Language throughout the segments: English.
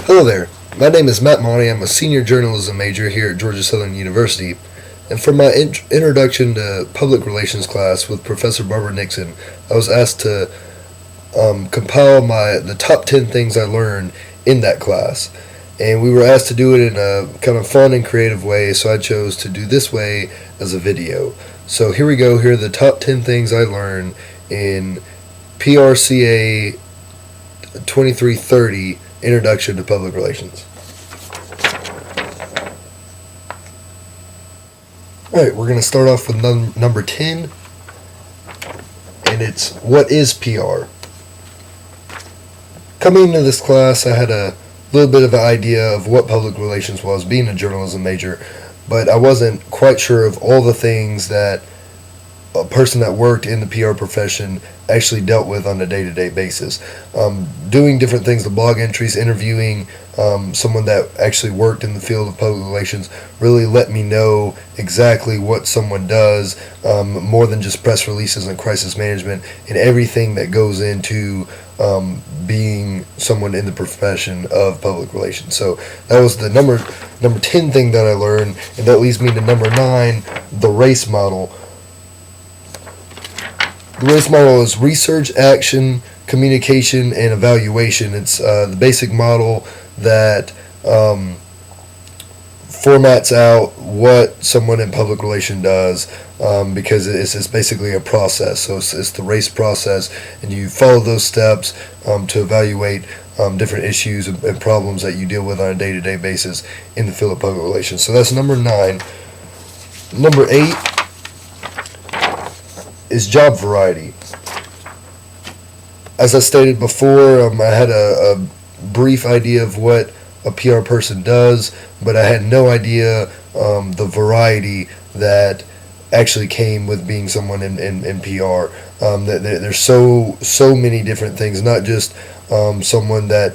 Hello there. My name is Matt Monty. I'm a senior journalism major here at Georgia Southern University. And for my introduction to public relations class with Professor Barbara Nixon, I was asked to compile the top 10 things I learned in that class. And we were asked to do it in a kind of fun and creative way, so I chose to do this way as a video. So here we go. Here are the top 10 things I learned in PRCA 2330, Introduction to Public Relations. Alright, we're going to start off with number 10, and it's, what is PR? Coming into this class, I had a little bit of an idea of what public relations was, being a journalism major, but I wasn't quite sure of all the things that a person that worked in the PR profession actually dealt with on a day-to-day basis. Doing different things, the blog entries, interviewing someone that actually worked in the field of public relations really let me know exactly what someone does, more than just press releases and crisis management and everything that goes into being someone in the profession of public relations. So that was the number 10 thing that I learned, and that leads me to number 9, the RACE model. The RACE model is research, action, communication, and evaluation. It's the basic model that formats out what someone in public relation does, because it's basically a process. So it's the RACE process, and you follow those steps to evaluate different issues and problems that you deal with on a day-to-day basis in the field of public relations. So that's number 9. Number 8 is job variety. As I stated before, I had a brief idea of what a PR person does, but I had no idea the variety that actually came with being someone in PR. There's so many different things, not just someone that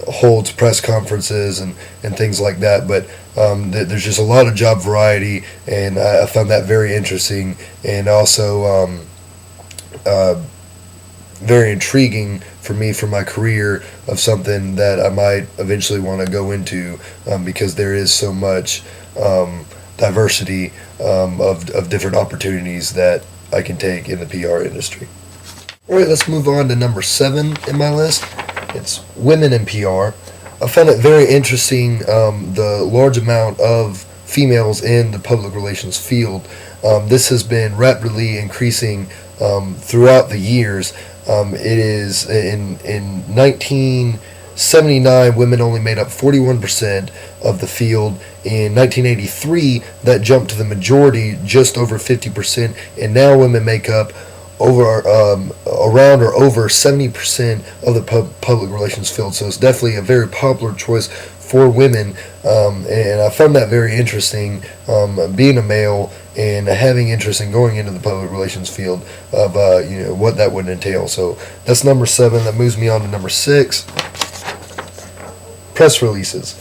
holds press conferences and things like that, but there's just a lot of job variety, and I found that very interesting, and also very intriguing for me for my career of something that I might eventually want to go into, because there is so much diversity of different opportunities that I can take in the PR industry. Alright, let's move on to number 7 in my list. It's women in PR. I found it very interesting, the large amount of females in the public relations field. This has been rapidly increasing throughout the years. It is in 1979, women only made up 41% of the field. In 1983, that jumped to the majority, just over 50%, and now women make up around or over 70% of the public relations field. So it's definitely a very popular choice for women, and I found that very interesting, being a male and having interest in going into the public relations field of what that would entail. So that's number 7. That moves me on to number 6, press releases.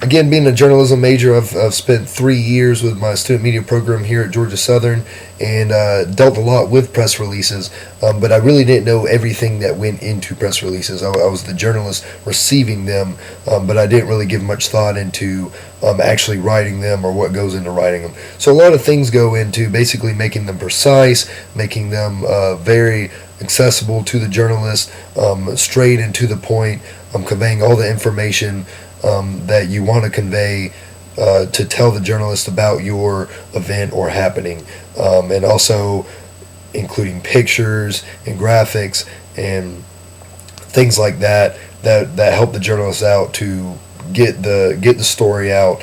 Again, being a journalism major, I've spent 3 years with my student media program here at Georgia Southern, and dealt a lot with press releases, but I really didn't know everything that went into press releases. I was the journalist receiving them, but I didn't really give much thought into actually writing them or what goes into writing them. So a lot of things go into basically making them precise, making them very accessible to the journalist, straight and to the point, conveying all the information that you want to convey to tell the journalist about your event or happening, and also including pictures and graphics and things like that help the journalist out to get the story out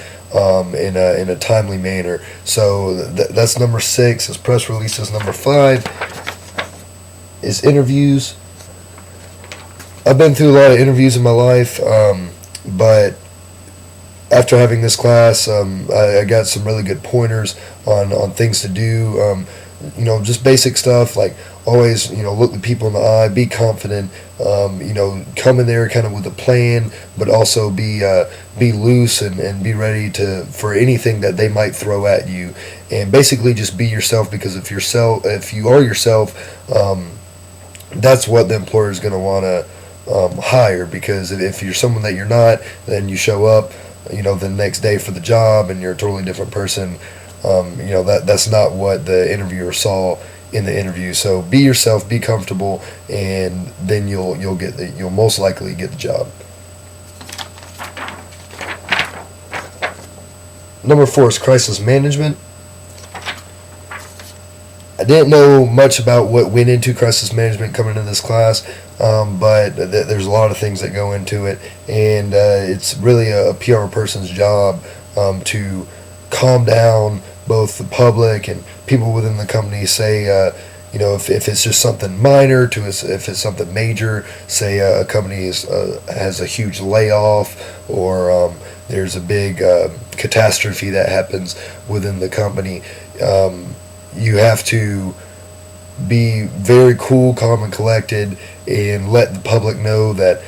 in a timely manner. So that's number 6 is press releases. Number 5 is interviews. I've been through a lot of interviews in my life, but after having this class, I got some really good pointers on things to do. Just basic stuff like always, look the people in the eye, be confident, come in there kind of with a plan, but also be loose and be ready for anything that they might throw at you, and basically just be yourself, because if you are yourself, that's what the employer is going to want to hire, because if you're someone that you're not, then you show up, the next day for the job and you're a totally different person. That's not what the interviewer saw in the interview. So be yourself, be comfortable, and then you'll most likely get the job. Number 4 is crisis management. I didn't know much about what went into crisis management coming into this class, but there's a lot of things that go into it, and it's really a PR person's job to calm down both the public and people within the company. Say, if it's just something minor to if it's something major, say a company has a huge layoff, or there's a big catastrophe that happens within the company. You have to be very cool, calm, and collected, and let the public know that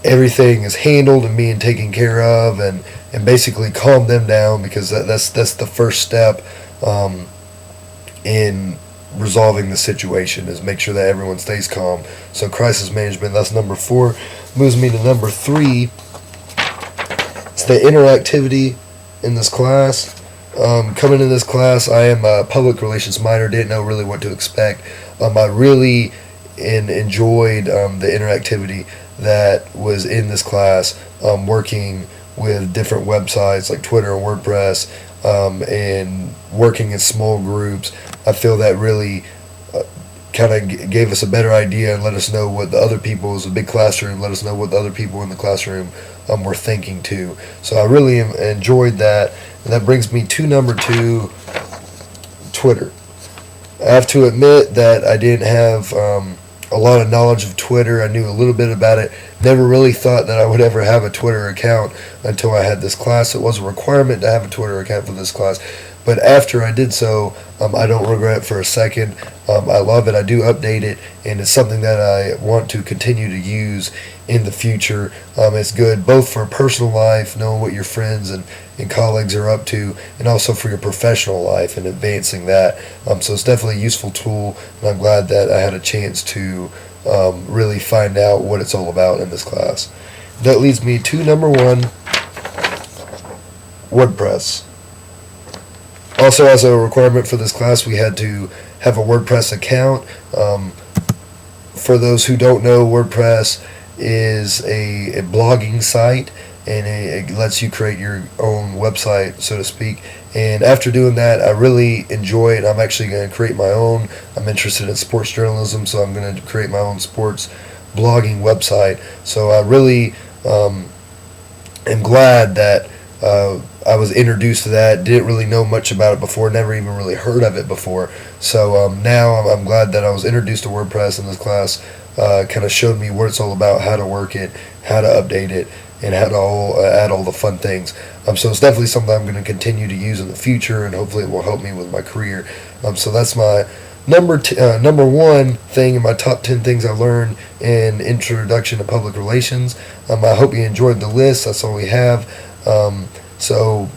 everything is handled and being taken care of, and basically calm them down, because that's the first step in resolving the situation, is make sure that everyone stays calm. So crisis management, that's number 4. Moves me to number 3. It's the interactivity in this class. Coming in this class, I am a public relations minor, didn't know really what to expect. I really enjoyed the interactivity that was in this class, working with different websites like Twitter and WordPress, and working in small groups. I feel that really kind of gave us a better idea and let us know what the other people, it was a big classroom, let us know what the other people in the classroom were thinking too. So I really enjoyed that. And that brings me to number 2, Twitter. I have to admit that I didn't have a lot of knowledge of Twitter. I knew a little bit about it. Never really thought that I would ever have a Twitter account until I had this class. It was a requirement to have a Twitter account for this class. But after I did so, I don't regret it for a second. I love it. I do update it, and it's something that I want to continue to use in the future. It's good both for personal life, knowing what your friends and colleagues are up to, and also for your professional life and advancing that. So it's definitely a useful tool, and I'm glad that I had a chance to really find out what it's all about in this class. That leads me to number 1, WordPress. Also, as a requirement for this class, we had to have a WordPress account. For those who don't know, WordPress is a blogging site, and it lets you create your own website, so to speak. And after doing that, I really enjoy it. I'm actually going to create my own. I'm interested in sports journalism, so I'm going to create my own sports blogging website. So I really am glad that I was introduced to that. Didn't really know much about it before, never even really heard of it before. So now I'm glad that I was introduced to WordPress in this class. Kind of showed me what it's all about, how to work it, how to update it, and how to add all the fun things. So it's definitely something I'm going to continue to use in the future, and hopefully it will help me with my career. So that's my number 1 thing in my top 10 things I learned in Introduction to Public Relations. I hope you enjoyed the list. That's all we have. So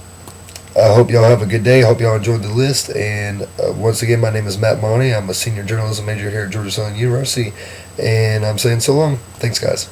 I hope y'all have a good day. I hope y'all enjoyed the list. And once again, my name is Matt Monty. I'm a senior journalism major here at Georgia Southern University. And I'm saying so long. Thanks, guys.